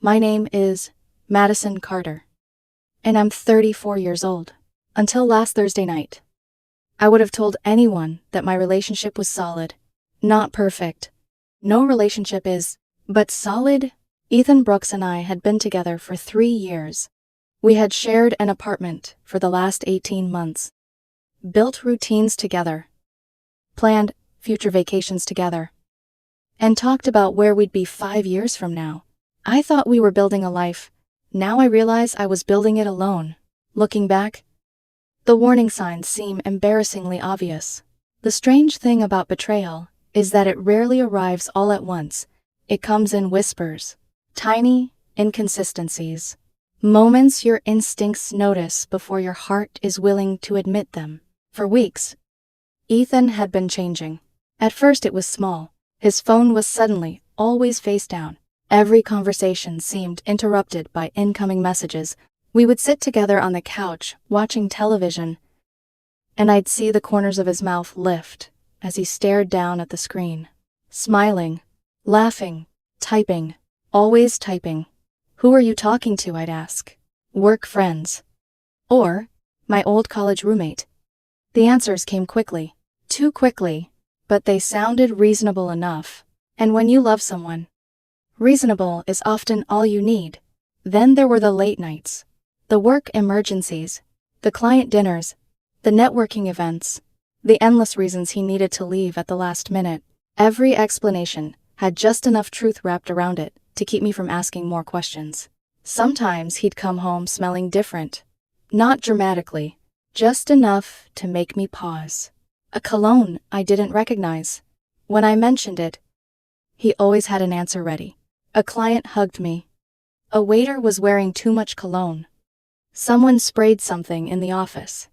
My name is Madison Carter, and I'm 34 years old. Until last Thursday night, I would have told anyone that my relationship was solid. Not perfect. No relationship is, but solid. Ethan Brooks and I had been together for 3 years. We had shared an apartment for the last 18 months, built routines together, planned future vacations together, and talked about where we'd be 5 years from now. I thought we were building a life. Now I realize I was building it alone. Looking back, the warning signs seem embarrassingly obvious. The strange thing about betrayal is that it rarely arrives all at once. It comes in whispers, tiny inconsistencies, moments your instincts notice before your heart is willing to admit them. For weeks, Ethan had been changing. At first it was small. His phone was suddenly always face down. Every conversation seemed interrupted by incoming messages. We would sit together on the couch, watching television, and I'd see the corners of his mouth lift as he stared down at the screen. Smiling, laughing, typing, always typing. "Who are you talking to?" I'd ask. "Work friends." Or, "My old college roommate." The answers came quickly. Too quickly, but they sounded reasonable enough. And when you love someone, reasonable is often all you need. Then there were the late nights, the work emergencies, the client dinners, the networking events, the endless reasons he needed to leave at the last minute. Every explanation had just enough truth wrapped around it to keep me from asking more questions. Sometimes he'd come home smelling different. Not dramatically, just enough to make me pause. A cologne I didn't recognize. When I mentioned it, he always had an answer ready. A client hugged me. A waiter was wearing too much cologne. Someone sprayed something in the office.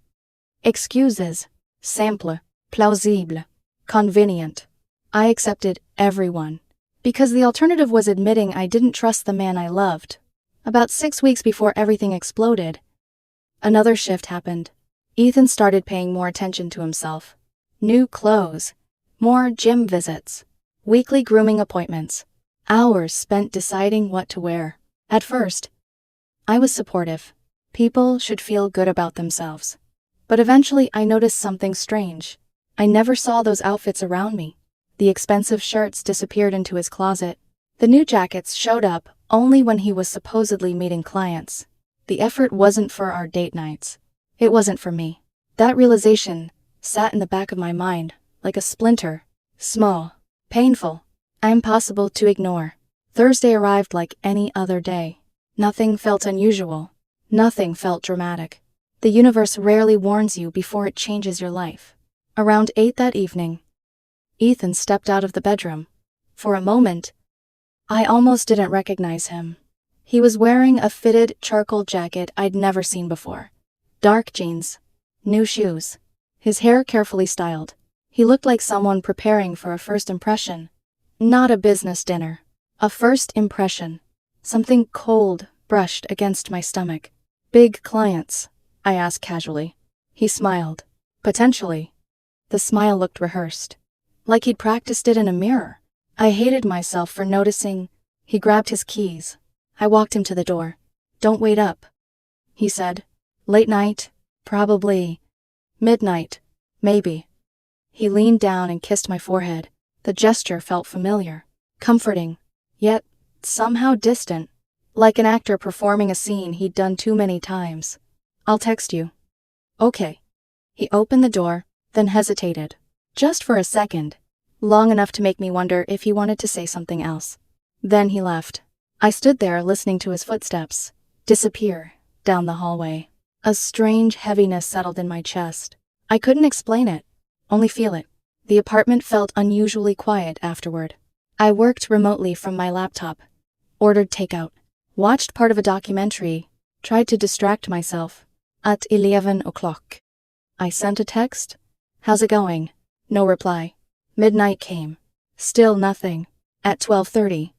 Excuses. Simple, plausible, convenient. I accepted everyone, because the alternative was admitting I didn't trust the man I loved. About 6 weeks before everything exploded, another shift happened. Ethan started paying more attention to himself. New clothes, more gym visits, weekly grooming appointments, hours spent deciding what to wear. At first, I was supportive. People should feel good about themselves. But eventually I noticed something strange. I never saw those outfits around me. The expensive shirts disappeared into his closet. The new jackets showed up only when he was supposedly meeting clients. The effort wasn't for our date nights. It wasn't for me. That realization sat in the back of my mind like a splinter. Small, painful, impossible to ignore. Thursday arrived like any other day. Nothing felt unusual. Nothing felt dramatic. The universe rarely warns you before it changes your life. Around 8 that evening, Ethan stepped out of the bedroom. For a moment, I almost didn't recognize him. He was wearing a fitted charcoal jacket I'd never seen before. Dark jeans, new shoes, his hair carefully styled. He looked like someone preparing for a first impression. Not a business dinner. A first impression. Something cold brushed against my stomach. "Big clients?" I asked casually. He smiled. "Potentially." The smile looked rehearsed, like he'd practiced it in a mirror. I hated myself for noticing. He grabbed his keys. I walked him to the door. "Don't wait up," he said. "Late night? Probably. Midnight? Maybe." He leaned down and kissed my forehead. The gesture felt familiar, comforting, yet somehow distant, like an actor performing a scene he'd done too many times. "I'll text you." "Okay." He opened the door, then hesitated. Just for a second, long enough to make me wonder if he wanted to say something else. Then he left. I stood there listening to his footsteps disappear down the hallway. A strange heaviness settled in my chest. I couldn't explain it, only feel it. The apartment felt unusually quiet afterward. I worked remotely from my laptop, ordered takeout, watched part of a documentary, tried to distract myself. At 11 o'clock, I sent a text. "How's it going?" No reply. Midnight came. Still nothing. At 12:30,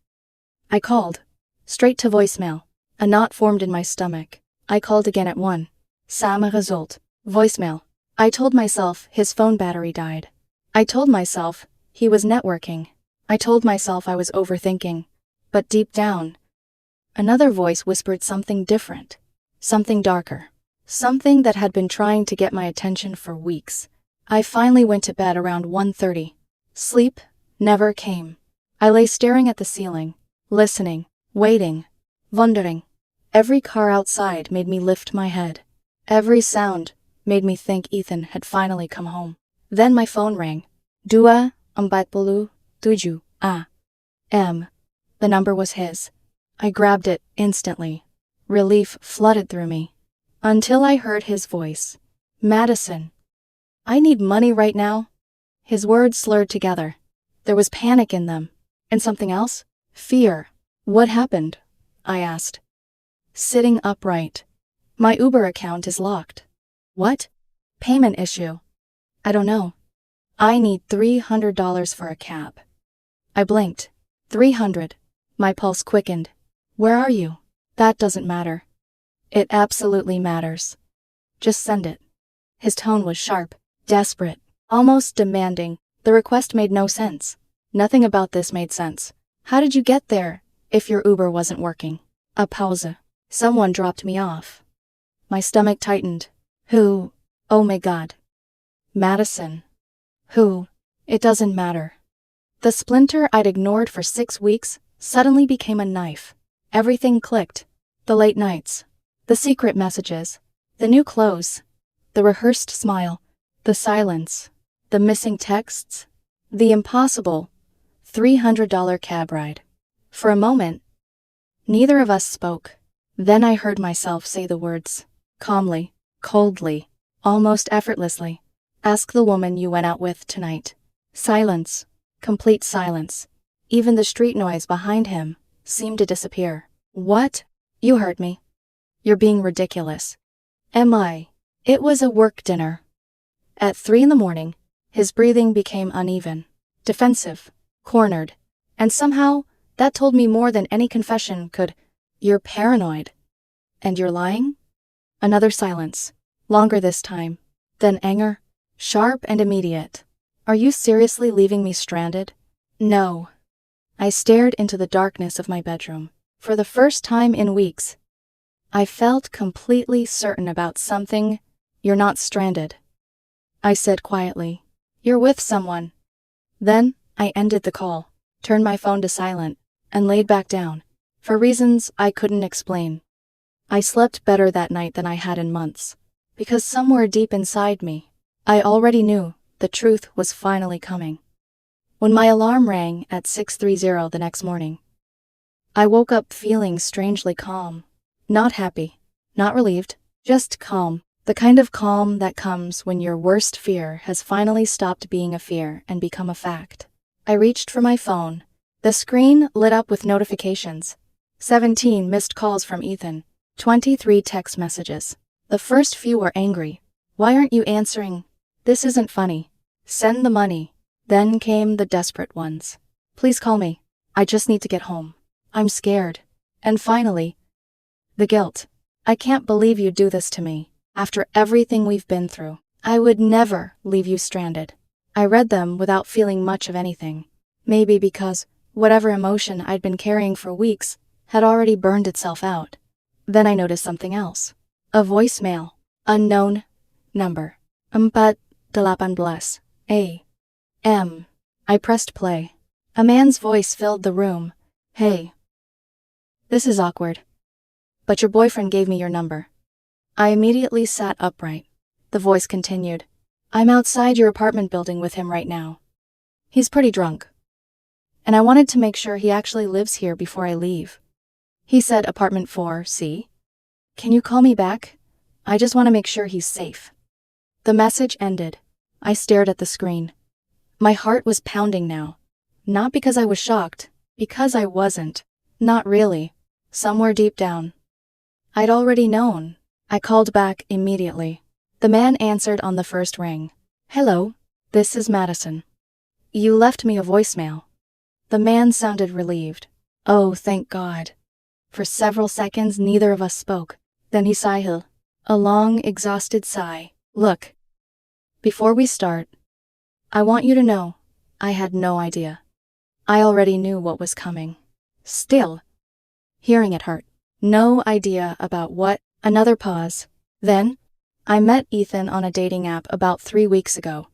I called. Straight to voicemail. A knot formed in my stomach. I called again at 1. Same result. Voicemail. I told myself his phone battery died. I told myself he was networking. I told myself I was overthinking. But deep down, Another voice whispered something different, something darker, something that had been trying to get my attention for weeks. I finally went to bed around 1:30. Sleep never came. I lay staring at the ceiling, listening, waiting, wondering. Every car outside made me lift my head. Every sound made me think Ethan had finally come home. Then my phone rang. 2:47 a.m. The number was his. I grabbed it instantly. Relief flooded through me. Until I heard his voice. Madison. I need money right now. His words slurred together. There was panic in them. And something else? Fear. What happened? I asked. Sitting upright. My Uber account is locked. What? Payment issue. I don't know. I need $300 for a cab. I blinked. 300. My pulse quickened. Where are you? That doesn't matter. It absolutely matters. Just send it. His tone was sharp, desperate, almost demanding. The request made no sense. Nothing about this made sense. How did you get there, if your Uber wasn't working? A pause. Someone dropped me off. My stomach tightened. Who? Oh my God. Madison. Who? It doesn't matter. The splinter I'd ignored for 6 weeks suddenly became a knife. Everything clicked. The late nights. The secret messages. The new clothes. The rehearsed smile. The silence. The missing texts. The impossible $300 cab ride. For a moment, neither of us spoke. Then I heard myself say the words. Calmly, coldly, almost effortlessly. Ask the woman you went out with tonight. Silence. Complete silence. Even the street noise behind him seemed to disappear. What? You heard me. You're being ridiculous. Am I? It was a work dinner. At 3 in the morning, his breathing became uneven, defensive, cornered, and somehow that told me more than any confession could. You're paranoid. And you're lying? Another silence, longer this time. Then anger, sharp and immediate. Are you seriously leaving me stranded? No. I stared into the darkness of my bedroom. For the first time in weeks, I felt completely certain about something. You're not stranded. I said quietly. You're with someone. Then, I ended the call, turned my phone to silent, and laid back down, for reasons I couldn't explain. I slept better that night than I had in months, because somewhere deep inside me, I already knew the truth was finally coming. When my alarm rang at 6:30 the next morning, I woke up feeling strangely calm. Not happy, not relieved, just calm. The kind of calm that comes when your worst fear has finally stopped being a fear and become a fact. I reached for my phone. The screen lit up with notifications. 17 missed calls from Ethan. 23 text messages. The first few were angry. Why aren't you answering? This isn't funny. Send the money. Then came the desperate ones. Please call me. I just need to get home. I'm scared. And finally, the guilt. I can't believe you'd do this to me. After everything we've been through, I would never leave you stranded. I read them without feeling much of anything. Maybe because whatever emotion I'd been carrying for weeks had already burned itself out. Then I noticed something else. A voicemail. Unknown number. 4:18 a.m. I pressed play. A man's voice filled the room. Hey. This is awkward. But your boyfriend gave me your number. I immediately sat upright. The voice continued. I'm outside your apartment building with him right now. He's pretty drunk. And I wanted to make sure he actually lives here before I leave. He said apartment 4C. Can you call me back? I just want to make sure he's safe. The message ended. I stared at the screen. My heart was pounding now. Not because I was shocked, because I wasn't. Not really. Somewhere deep down. I'd already known. I called back immediately. The man answered on the first ring. Hello, this is Madison. You left me a voicemail. The man sounded relieved. Oh, thank God. For several seconds neither of us spoke. Then he sighed. A long, exhausted sigh. Look. Before we start, I want you to know, I had no idea. I already knew what was coming. Still. Hearing it hurt. No idea about what. Another pause. Then, I met Ethan on a dating app about 3 weeks ago.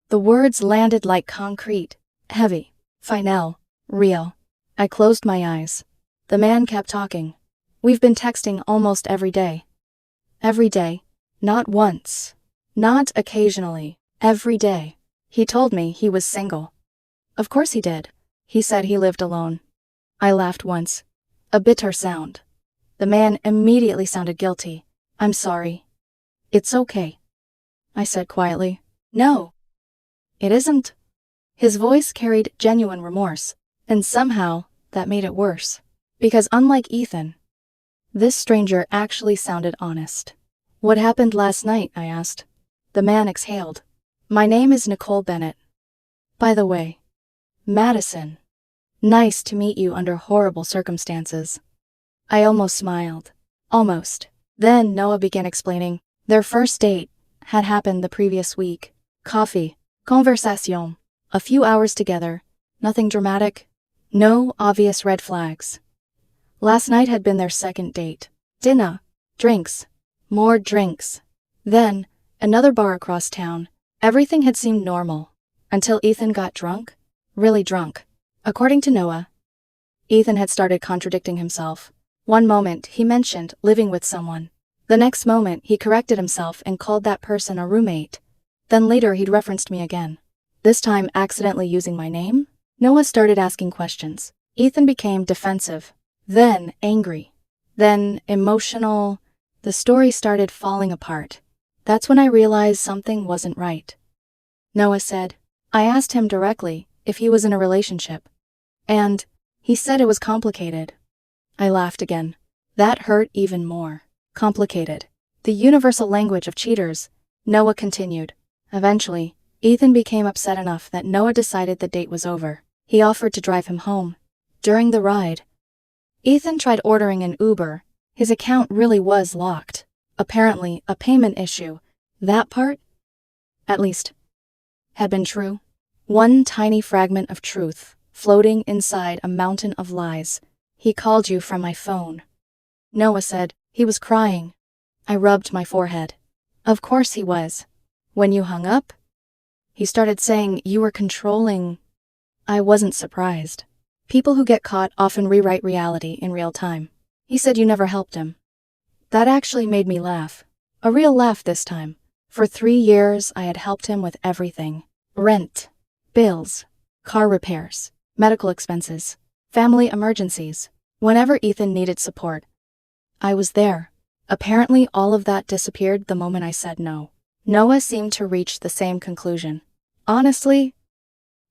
The words landed like concrete. Heavy. Final. Real. I closed my eyes. The man kept talking. We've been texting almost every day. Every day. Not once. Not occasionally. Every day. He told me he was single. Of course he did. He said he lived alone. I laughed once. A bitter sound. The man immediately sounded guilty. I'm sorry. It's okay, I said quietly. No. It isn't. His voice carried genuine remorse, and somehow that made it worse. Because unlike Ethan, this stranger actually sounded honest. What happened last night? I asked. The man exhaled. My name is Nicole Bennett. By the way, Madison. Nice to meet you under horrible circumstances. I almost smiled. Almost. Then Noah began explaining. Their first date had happened the previous week. Coffee. Conversation. A few hours together. Nothing dramatic. No obvious red flags. Last night had been their second date. Dinner. Drinks. More drinks. Then, another bar across town. Everything had seemed normal. Until Ethan got drunk. Really drunk. According to Noah, Ethan had started contradicting himself. One moment, he mentioned living with someone. The next moment, he corrected himself and called that person a roommate. Then later, he'd referenced me again. This time, accidentally using my name? Noah started asking questions. Ethan became defensive. Then angry. Then emotional. The story started falling apart. That's when I realized something wasn't right. Noah said, I asked him directly if he was in a relationship. And he said it was complicated. I laughed again. That hurt even more. Complicated. The universal language of cheaters. Noah continued. Eventually, Ethan became upset enough that Noah decided the date was over. He offered to drive him home. During the ride, Ethan tried ordering an Uber. His account really was locked. Apparently, a payment issue. That part, at least, had been true. One tiny fragment of truth, floating inside a mountain of lies. He called you from my phone. Noah said. He was crying. I rubbed my forehead. Of course he was. When you hung up? He started saying you were controlling. I wasn't surprised. People who get caught often rewrite reality in real time. He said you never helped him. That actually made me laugh. A real laugh this time. For 3 years, I had helped him with everything. Rent, bills, car repairs, medical expenses, family emergencies. Whenever Ethan needed support, I was there. Apparently, all of that disappeared the moment I said no. Noah seemed to reach the same conclusion. Honestly,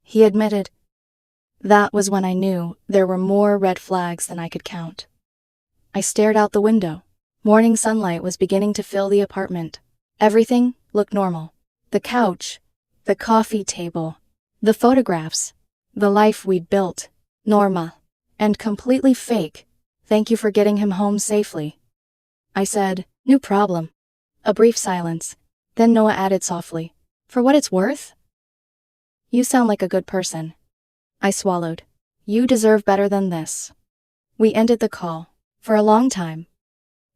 he admitted, that was when I knew there were more red flags than I could count. I stared out the window. Morning sunlight was beginning to fill the apartment. Everything looked normal. The couch, the coffee table, the photographs, the life we'd built. Norma. And completely fake. Thank you for getting him home safely. I said, no problem. A brief silence. Then Noah added softly, for what it's worth? You sound like a good person. I swallowed. You deserve better than this. We ended the call. For a long time,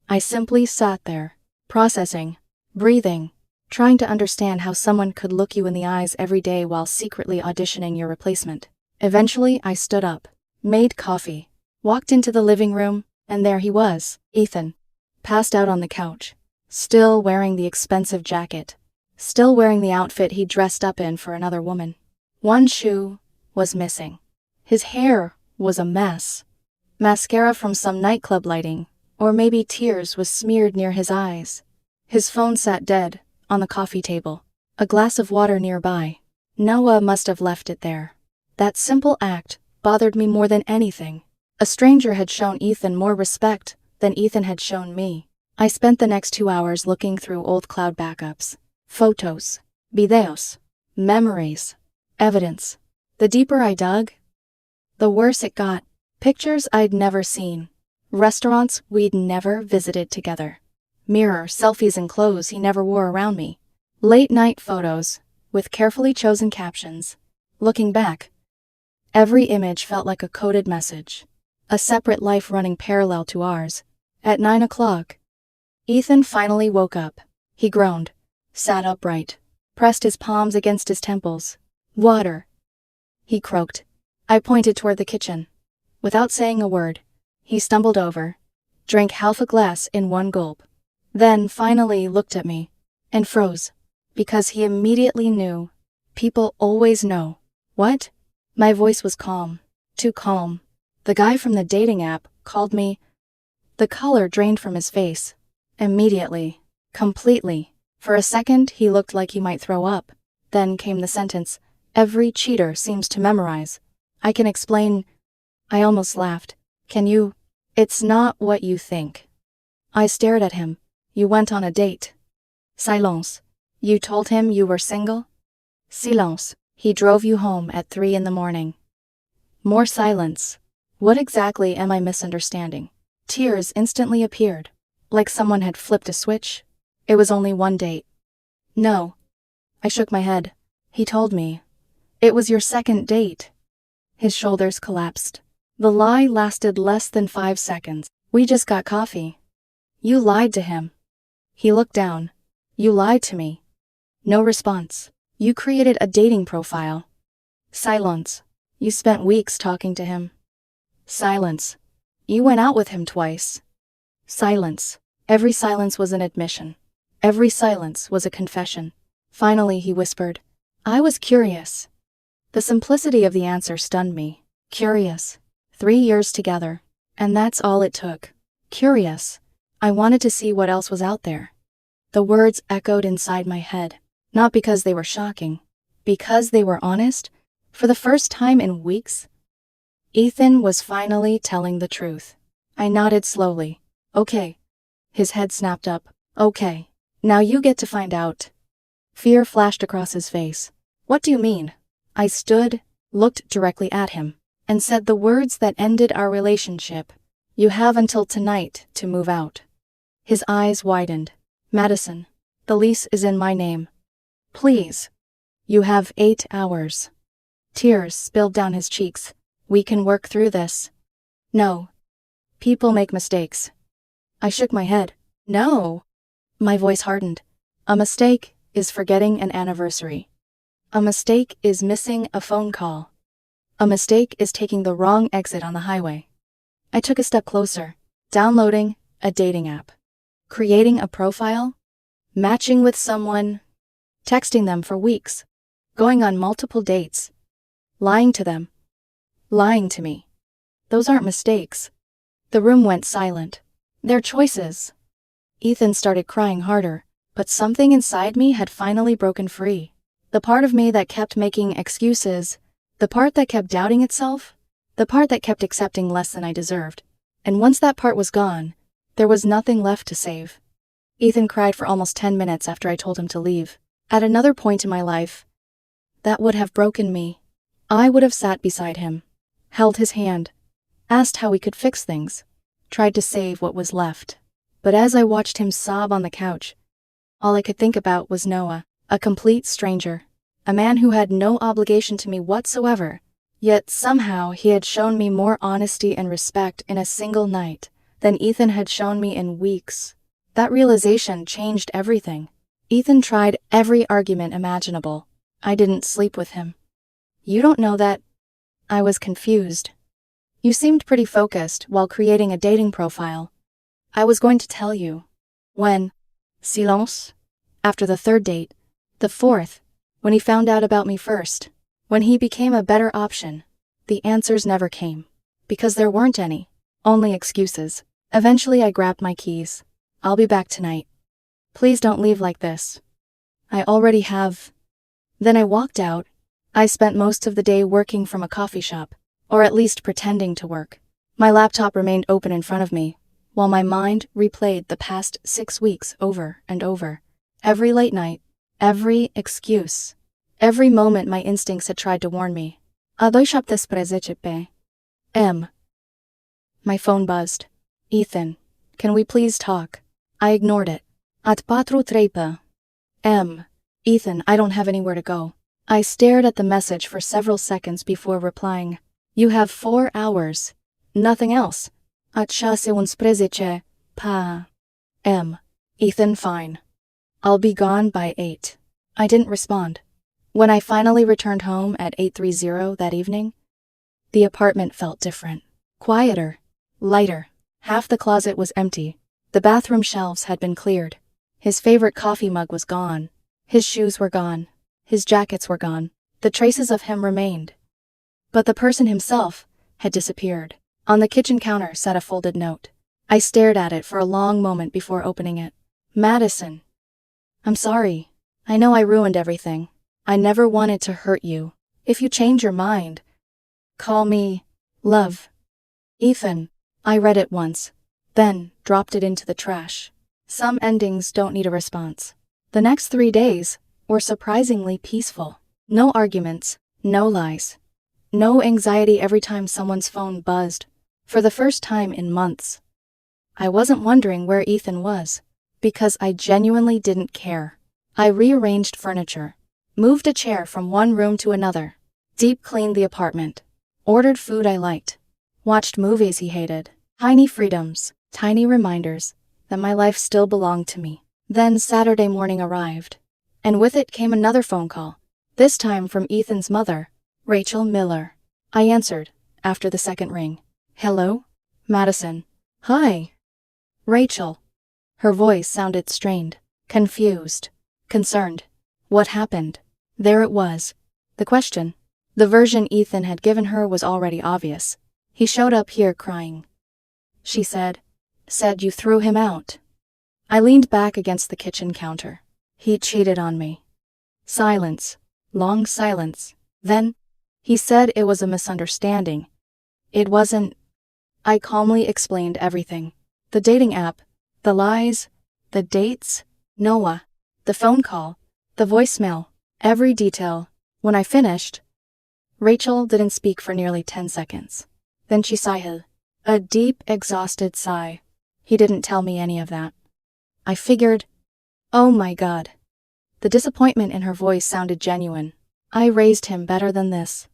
I simply sat there, processing, breathing, trying to understand how someone could look you in the eyes every day while secretly auditioning your replacement. Eventually, I stood up, made coffee, walked into the living room, and there he was, Ethan, passed out on the couch, still wearing the expensive jacket, still wearing the outfit he dressed up in for another woman. One shoe was missing. His hair was a mess. Mascara from some nightclub lighting, or maybe tears, was smeared near his eyes. His phone sat dead on the coffee table, a glass of water nearby. Noah must have left it there. That simple act bothered me more than anything. A stranger had shown Ethan more respect than Ethan had shown me. I spent the next 2 hours looking through old cloud backups, photos, videos, memories, evidence. The deeper I dug, the worse it got. Pictures I'd never seen. Restaurants we'd never visited together. Mirror selfies in clothes he never wore around me. Late night photos, with carefully chosen captions. Looking back, every image felt like a coded message. a separate life running parallel to ours. At 9 o'clock, Ethan finally woke up. He groaned, sat upright, pressed his palms against his temples. Water, he croaked. I pointed toward the kitchen. Without saying a word, he stumbled over, drank half a glass in one gulp, then finally looked at me, and froze, because he immediately knew. People always know. What? My voice was calm, too calm. The guy from the dating app called me. The color drained from his face. Immediately. Completely. For a second he looked like he might throw up. Then came the sentence, "Every cheater seems to memorize." I can explain. I almost laughed. Can you? It's not what you think. I stared at him. You went on a date. Silence. You told him you were single? Silence. He drove you home at 3 in the morning. More silence. What exactly am I misunderstanding? Tears instantly appeared, like someone had flipped a switch. It was only one date. No. I shook my head. He told me. It was your second date. His shoulders collapsed. The lie lasted less than 5 seconds. We just got coffee. You lied to him. He looked down. You lied to me. No response. You created a dating profile. Silence. You spent weeks talking to him. Silence. You went out with him twice. Silence. Every silence was an admission. Every silence was a confession. Finally he whispered, I was curious. The simplicity of the answer stunned me. Curious. 3 years together. And that's all it took. Curious. I wanted to see what else was out there. The words echoed inside my head. Not because they were shocking. Because they were honest. For the first time in weeks. Ethan was finally telling the truth. I nodded slowly. Okay. His head snapped up. Okay. Now you get to find out. Fear flashed across his face. What do you mean? I stood, looked directly at him, and said the words that ended our relationship. You have until tonight to move out. His eyes widened. Madison, the lease is in my name. Please. You have 8 hours. Tears spilled down his cheeks. We can work through this. No. People make mistakes. I shook my head. No. My voice hardened. A mistake is forgetting an anniversary. A mistake is missing a phone call. A mistake is taking the wrong exit on the highway. I took a step closer, downloading a dating app, creating a profile, matching with someone, texting them for weeks, going on multiple dates, lying to them, lying to me. Those aren't mistakes. The room went silent. They're choices. Ethan started crying harder, but something inside me had finally broken free. The part of me that kept making excuses, the part that kept doubting itself, the part that kept accepting less than I deserved. And once that part was gone, there was nothing left to save. Ethan cried for almost 10 minutes after I told him to leave. At another point in my life, that would have broken me. I would have sat beside him, held his hand, asked how we could fix things, tried to save what was left. But as I watched him sob on the couch, all I could think about was Noah, a complete stranger, a man who had no obligation to me whatsoever, yet somehow he had shown me more honesty and respect in a single night than Ethan had shown me in weeks. That realization changed everything. Ethan tried every argument imaginable. I didn't sleep with him. You don't know that. I was confused. You seemed pretty focused while creating a dating profile. I was going to tell you. When? Silence? After the 3rd date. The 4th. When he found out about me first. When he became a better option. The answers never came. Because there weren't any. Only excuses. Eventually I grabbed my keys. I'll be back tonight. Please don't leave like this. I already have. Then I walked out. I spent most of the day working from a coffee shop. Or at least pretending to work. My laptop remained open in front of me, while my mind replayed the past 6 weeks over and over. Every late night, every excuse, every moment my instincts had tried to warn me. M. My phone buzzed. Ethan, can we please talk? I ignored it. At patru trepa. M. Ethan, I don't have anywhere to go. I stared at the message for several seconds before replying. You have 4 hours. Nothing else. At 6:11 p.m. Ethan, fine. I'll be gone by 8. I didn't respond. When I finally returned home at 8:30 that evening, the apartment felt different. Quieter. Lighter. Half the closet was empty. The bathroom shelves had been cleared. His favorite coffee mug was gone. His shoes were gone. His jackets were gone. The traces of him remained. But the person himself had disappeared. On the kitchen counter sat a folded note. I stared at it for a long moment before opening it. Madison. I'm sorry. I know I ruined everything. I never wanted to hurt you. If you change your mind, call me love. Ethan. I read it once, then dropped it into the trash. Some endings don't need a response. The next 3 days were surprisingly peaceful. No arguments, no lies, no anxiety every time someone's phone buzzed. For the first time in months, I wasn't wondering where Ethan was, because I genuinely didn't care. I rearranged furniture, moved a chair from one room to another, deep cleaned the apartment, ordered food I liked, watched movies he hated. Tiny freedoms, tiny reminders that my life still belonged to me. Then Saturday morning arrived, and with it came another phone call, this time from Ethan's mother, Rachel Miller. I answered, after the second ring. Hello? Madison. Hi. Rachel. Her voice sounded strained, confused, concerned. What happened? There it was. The question. The version Ethan had given her was already obvious. He showed up here crying. She said you threw him out. I leaned back against the kitchen counter. He cheated on me. Silence. Long silence. Then, he said it was a misunderstanding. It wasn't. I calmly explained everything. The dating app, the lies, the dates, Noah, the phone call, the voicemail, every detail. When I finished, Rachel didn't speak for nearly 10 seconds. Then she sighed. A deep, exhausted sigh. He didn't tell me any of that. I figured, oh my God. The disappointment in her voice sounded genuine. I raised him better than this.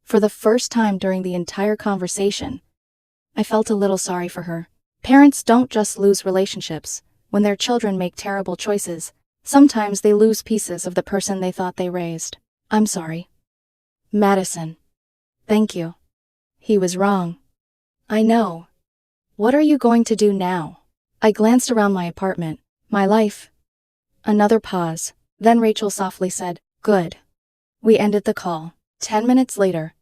For the first time during the entire conversation, I felt a little sorry for her. Parents don't just lose relationships when their children make terrible choices. Sometimes they lose pieces of the person they thought they raised. I'm sorry. Madison. Thank you. He was wrong. I know. What are you going to do now? I glanced around my apartment, my life. Another pause. Then Rachel softly said, good. We ended the call. 10 minutes later,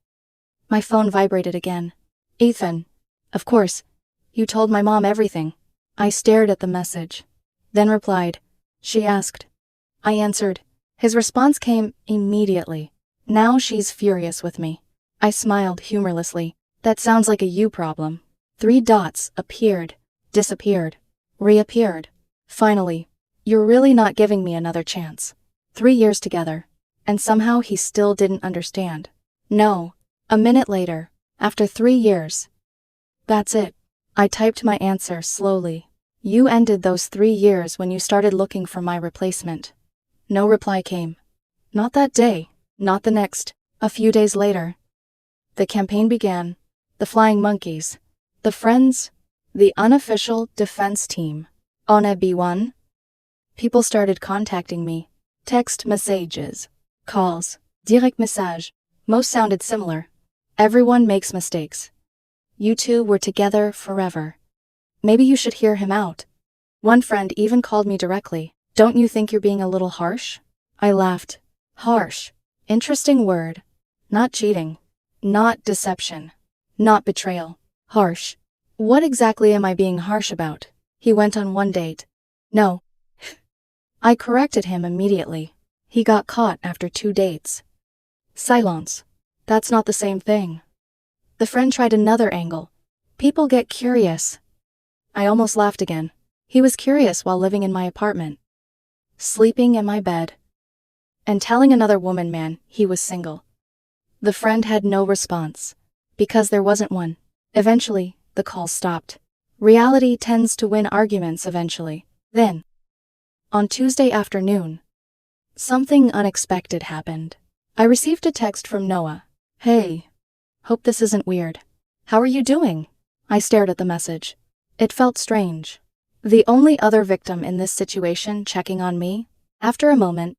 my phone vibrated again. Ethan. Of course. You told my mom everything. I stared at the message, then replied. She asked. I answered. His response came immediately. Now she's furious with me. I smiled humorlessly. That sounds like a you problem. 3 dots appeared, disappeared, reappeared. Finally, you're really not giving me another chance. 3 years together, and somehow he still didn't understand. No. A minute later, after 3 years. That's it. I typed my answer slowly. You ended those 3 years when you started looking for my replacement. No reply came. Not that day, not the next. A few days later, the campaign began. The Flying Monkeys, the Friends, the unofficial defense team. On a B1, people started contacting me. Text messages, calls, direct message. Most sounded similar. Everyone makes mistakes. You two were together forever. Maybe you should hear him out. One friend even called me directly. Don't you think you're being a little harsh? I laughed. Harsh. Interesting word. Not cheating. Not deception. Not betrayal. Harsh. What exactly am I being harsh about? He went on 1 date. No. I corrected him immediately. He got caught after 2 dates. Silence. That's not the same thing. The friend tried another angle. People get curious. I almost laughed again. He was curious while living in my apartment, sleeping in my bed, and telling another woman man he was single. The friend had no response, because there wasn't one. Eventually, the call stopped. Reality tends to win arguments eventually. Then, on Tuesday afternoon, something unexpected happened. I received a text from Noah. Hey. Hope this isn't weird. How are you doing? I stared at the message. It felt strange. The only other victim in this situation checking on me? After a moment,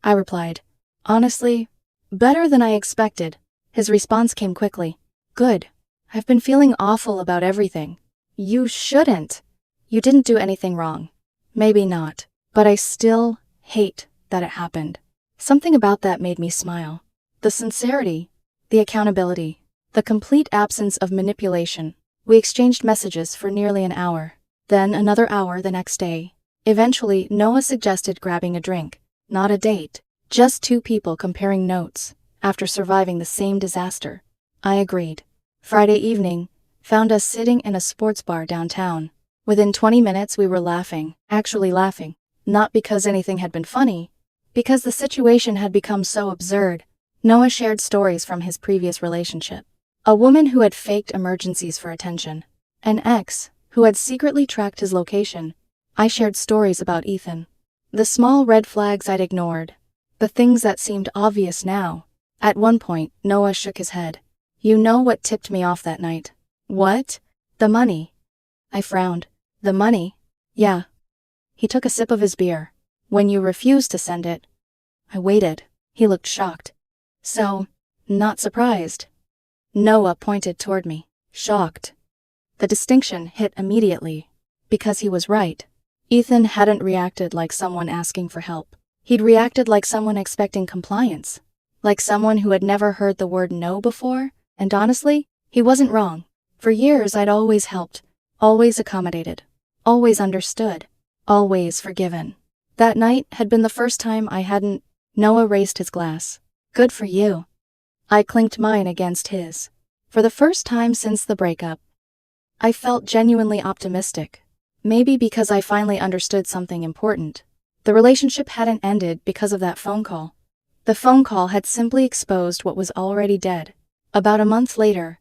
I replied, honestly, better than I expected. His response came quickly. Good. I've been feeling awful about everything. You shouldn't. You didn't do anything wrong. Maybe not, but I still hate that it happened. Something about that made me smile. The sincerity, the accountability, the complete absence of manipulation. We exchanged messages for nearly an hour, then another hour the next day. Eventually, Noah suggested grabbing a drink, not a date, just two people comparing notes after surviving the same disaster. I agreed. Friday evening found us sitting in a sports bar downtown. Within 20 minutes we were laughing, actually laughing, not because anything had been funny, because the situation had become so absurd. Noah shared stories from his previous relationship. A woman who had faked emergencies for attention. An ex who had secretly tracked his location. I shared stories about Ethan. The small red flags I'd ignored. The things that seemed obvious now. At one point, Noah shook his head. You know what tipped me off that night? What? The money. I frowned. The money? Yeah. He took a sip of his beer. When you refused to send it. I waited. He looked shocked. So, not surprised. Noah pointed toward me, shocked. The distinction hit immediately, because he was right. Ethan hadn't reacted like someone asking for help. He'd reacted like someone expecting compliance, like someone who had never heard the word no before, and honestly, he wasn't wrong. For years I'd always helped, always accommodated, always understood, always forgiven. That night had been the first time I hadn't. Noah raised his glass. Good for you. I clinked mine against his. For the first time since the breakup, I felt genuinely optimistic. Maybe because I finally understood something important. The relationship hadn't ended because of that phone call. The phone call had simply exposed what was already dead. About a month later,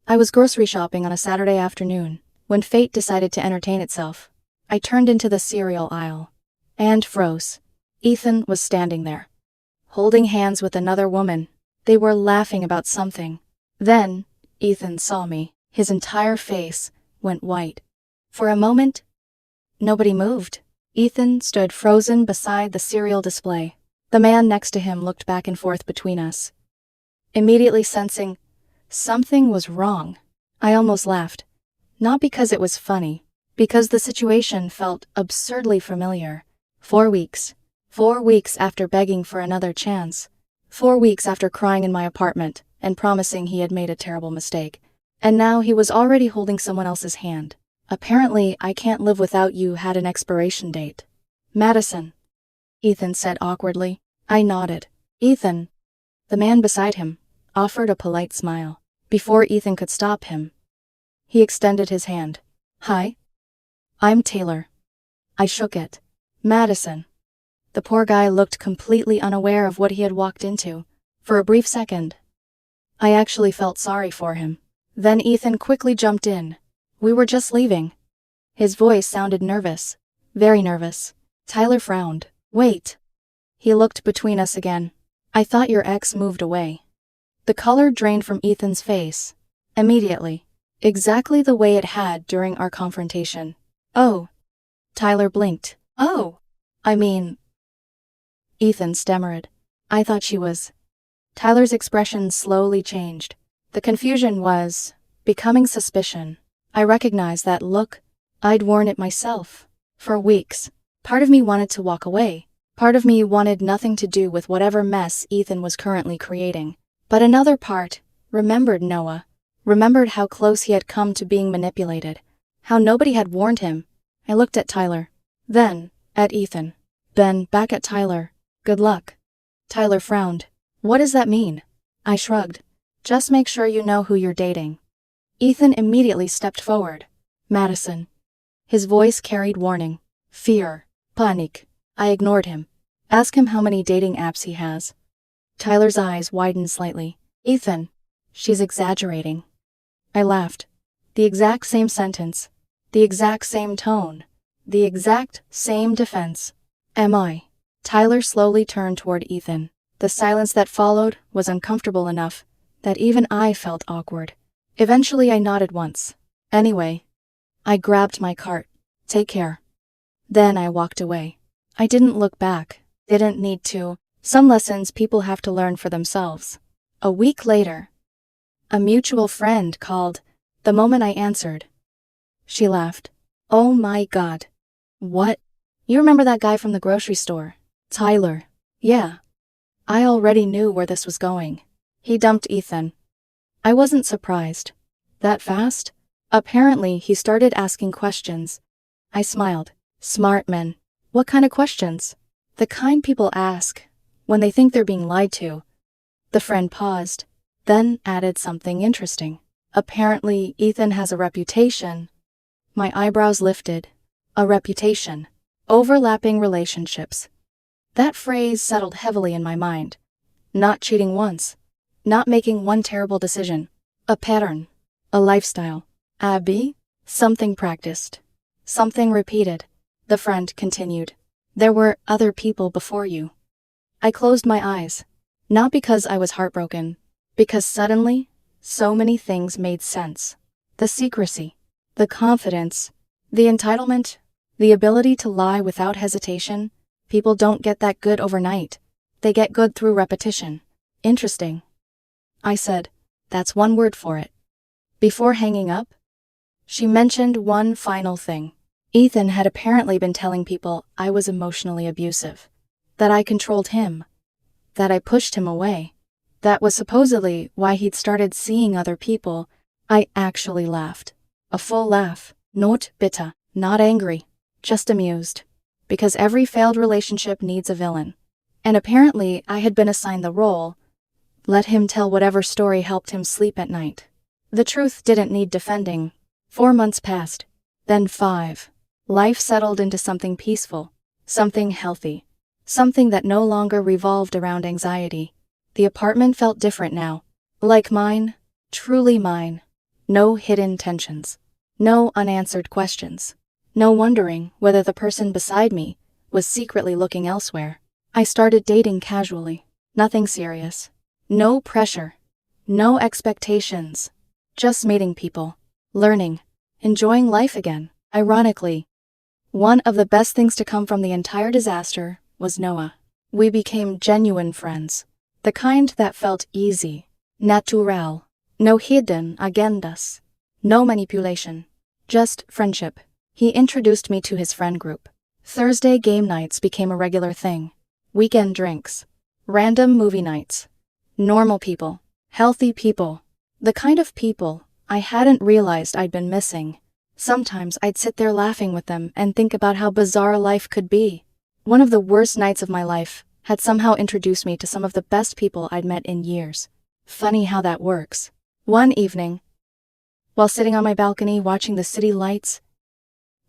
I was grocery shopping on a Saturday afternoon, when fate decided to entertain itself. I turned into the cereal aisle and froze. Ethan was standing there, holding hands with another woman. They were laughing about something. Then, Ethan saw me. His entire face went white. For a moment, nobody moved. Ethan stood frozen beside the cereal display. The man next to him looked back and forth between us, immediately sensing something was wrong. I almost laughed. Not because it was funny, because the situation felt absurdly familiar. 4 weeks. 4 weeks after begging for another chance. 4 weeks after crying in my apartment and promising he had made a terrible mistake. And now he was already holding someone else's hand. Apparently, I Can't Live Without You had an expiration date. Madison, Ethan said awkwardly. I nodded. Ethan. The man beside him offered a polite smile. Before Ethan could stop him, he extended his hand. Hi. I'm Taylor. I shook it. Madison. The poor guy looked completely unaware of what he had walked into. For a brief second, I actually felt sorry for him. Then Ethan quickly jumped in. We were just leaving. His voice sounded nervous. Very nervous. Tyler frowned. Wait. He looked between us again. I thought your ex moved away. The color drained from Ethan's face. Immediately. Exactly the way it had during our confrontation. Oh. Tyler blinked. Oh. I mean. Ethan stammered. I thought she was. Tyler's expression slowly changed. The confusion was becoming suspicion. I recognized that look. I'd worn it myself. For weeks. Part of me wanted to walk away. Part of me wanted nothing to do with whatever mess Ethan was currently creating. But another part remembered Noah. Remembered how close he had come to being manipulated. How nobody had warned him. I looked at Tyler. Then, at Ethan. Then, back at Tyler. Good luck. Tyler frowned. What does that mean? I shrugged. Just make sure you know who you're dating. Ethan immediately stepped forward. Madison. His voice carried warning. Fear. Panic. I ignored him. Ask him how many dating apps he has. Tyler's eyes widened slightly. Ethan. She's exaggerating. I laughed. The exact same sentence. The exact same tone. The exact same defense. Am I? Tyler slowly turned toward Ethan. The silence that followed was uncomfortable enough that even I felt awkward. Eventually I nodded once. Anyway, I grabbed my cart. Take care. Then I walked away. I didn't look back. Didn't need to. Some lessons people have to learn for themselves. A week later, a mutual friend called. The moment I answered, she laughed. Oh my God. What? You remember that guy from the grocery store? Tyler. Yeah. I already knew where this was going. He dumped Ethan. I wasn't surprised. That fast? Apparently, he started asking questions. I smiled. Smart men. What kind of questions? The kind people ask when they think they're being lied to. The friend paused, then added something interesting. Apparently, Ethan has a reputation. My eyebrows lifted. A reputation. Overlapping relationships. That phrase settled heavily in my mind. Not cheating once. Not making one terrible decision. A pattern. A lifestyle. Abby? Something practiced. Something repeated. The friend continued. There were other people before you. I closed my eyes. Not because I was heartbroken. Because suddenly, so many things made sense. The secrecy. The confidence. The entitlement. The ability to lie without hesitation. People don't get that good overnight. They get good through repetition. Interesting. I said, that's one word for it. Before hanging up, she mentioned one final thing. Ethan had apparently been telling people I was emotionally abusive. That I controlled him. That I pushed him away. That was supposedly why he'd started seeing other people. I actually laughed. A full laugh. Not bitter. Not angry. Just amused. Because every failed relationship needs a villain. And apparently I had been assigned the role. Let him tell whatever story helped him sleep at night. The truth didn't need defending. 4 months passed. Then 5. Life settled into something peaceful. Something healthy. Something that no longer revolved around anxiety. The apartment felt different now. Like mine. Truly mine. No hidden tensions. No unanswered questions. No wondering whether the person beside me was secretly looking elsewhere. I started dating casually. Nothing serious. No pressure. No expectations. Just meeting people. Learning. Enjoying life again. Ironically, one of the best things to come from the entire disaster was Noah. We became genuine friends. The kind that felt easy. Natural. No hidden agendas. No manipulation. Just friendship. He introduced me to his friend group. Thursday game nights became a regular thing. Weekend drinks. Random movie nights. Normal people. Healthy people. The kind of people I hadn't realized I'd been missing. Sometimes I'd sit there laughing with them and think about how bizarre life could be. One of the worst nights of my life had somehow introduced me to some of the best people I'd met in years. Funny how that works. One evening, while sitting on my balcony watching the city lights,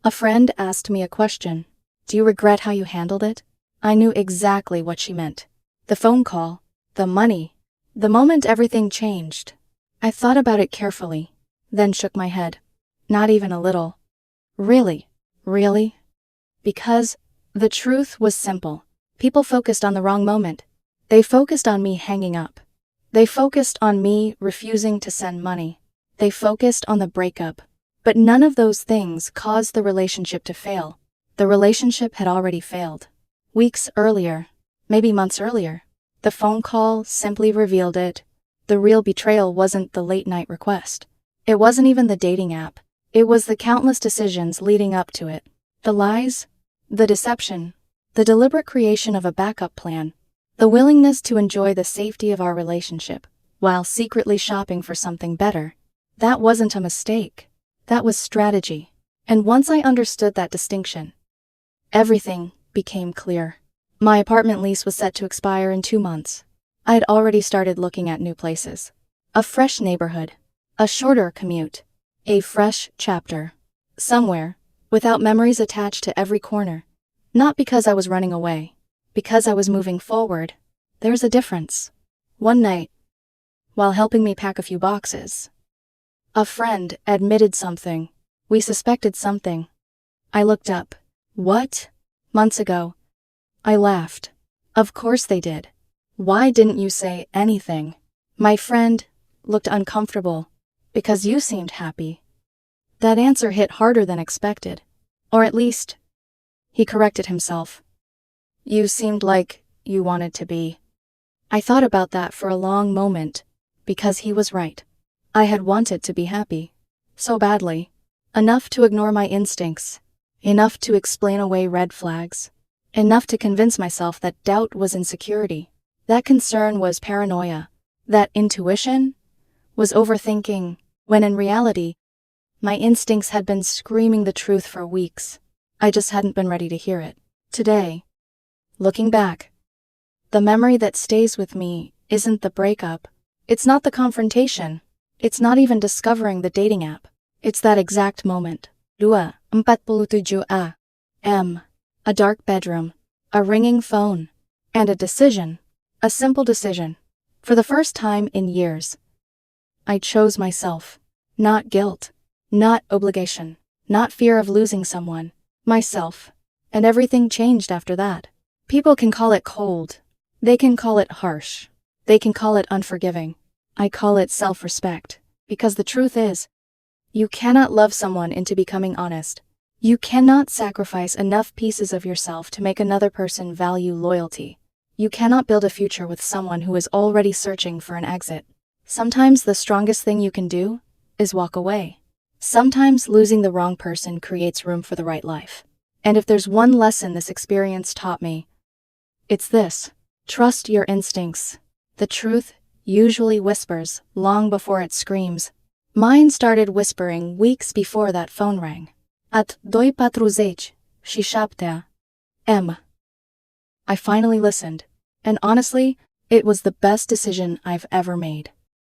a friend asked me a question. Do you regret how you handled it? I knew exactly what she meant. The phone call, the money, the moment everything changed. I thought about it carefully, then shook my head. Not even a little. Really? Really? Because the truth was simple. People focused on the wrong moment. They focused on me hanging up. They focused on me refusing to send money. They focused on the breakup. But none of those things caused the relationship to fail. The relationship had already failed. Weeks earlier, maybe months earlier, the phone call simply revealed it. The real betrayal wasn't the late-night request. It wasn't even the dating app. It was the countless decisions leading up to it. The lies, the deception, the deliberate creation of a backup plan, the willingness to enjoy the safety of our relationship, while secretly shopping for something better. That wasn't a mistake. That was strategy. And once I understood that distinction, everything became clear. My apartment lease was set to expire in 2 months. I had already started looking at new places. A fresh neighborhood. A shorter commute. A fresh chapter. Somewhere, without memories attached to every corner. Not because I was running away. Because I was moving forward. There's a difference. One night, while helping me pack a few boxes, a friend admitted something. We suspected something. I looked up. What? Months ago. I laughed. Of course they did. Why didn't you say anything? My friend looked uncomfortable. Because you seemed happy. That answer hit harder than expected. Or at least, he corrected himself. You seemed like you wanted to be. I thought about that for a long moment, because he was right. I had wanted to be happy. So badly. Enough to ignore my instincts. Enough to explain away red flags. Enough to convince myself that doubt was insecurity. That concern was paranoia. That intuition was overthinking, when in reality, my instincts had been screaming the truth for weeks. I just hadn't been ready to hear it. Today, looking back, the memory that stays with me isn't the breakup. It's not the confrontation. It's not even discovering the dating app. It's that exact moment. 2:47 a.m. A dark bedroom, a ringing phone, and a decision. A simple decision. For the first time in years, I chose myself. Not guilt. Not obligation. Not fear of losing someone. Myself. And everything changed after that. People can call it cold. They can call it harsh. They can call it unforgiving. I call it self-respect. Because the truth is, you cannot love someone into becoming honest. You cannot sacrifice enough pieces of yourself to make another person value loyalty. You cannot build a future with someone who is already searching for an exit. Sometimes the strongest thing you can do is walk away. Sometimes losing the wrong person creates room for the right life. And if there's one lesson this experience taught me, it's this. Trust your instincts. The truth usually whispers long before it screams. Mine started whispering weeks before that phone rang. At 2:47 a.m. I finally listened, and honestly, it was the best decision I've ever made.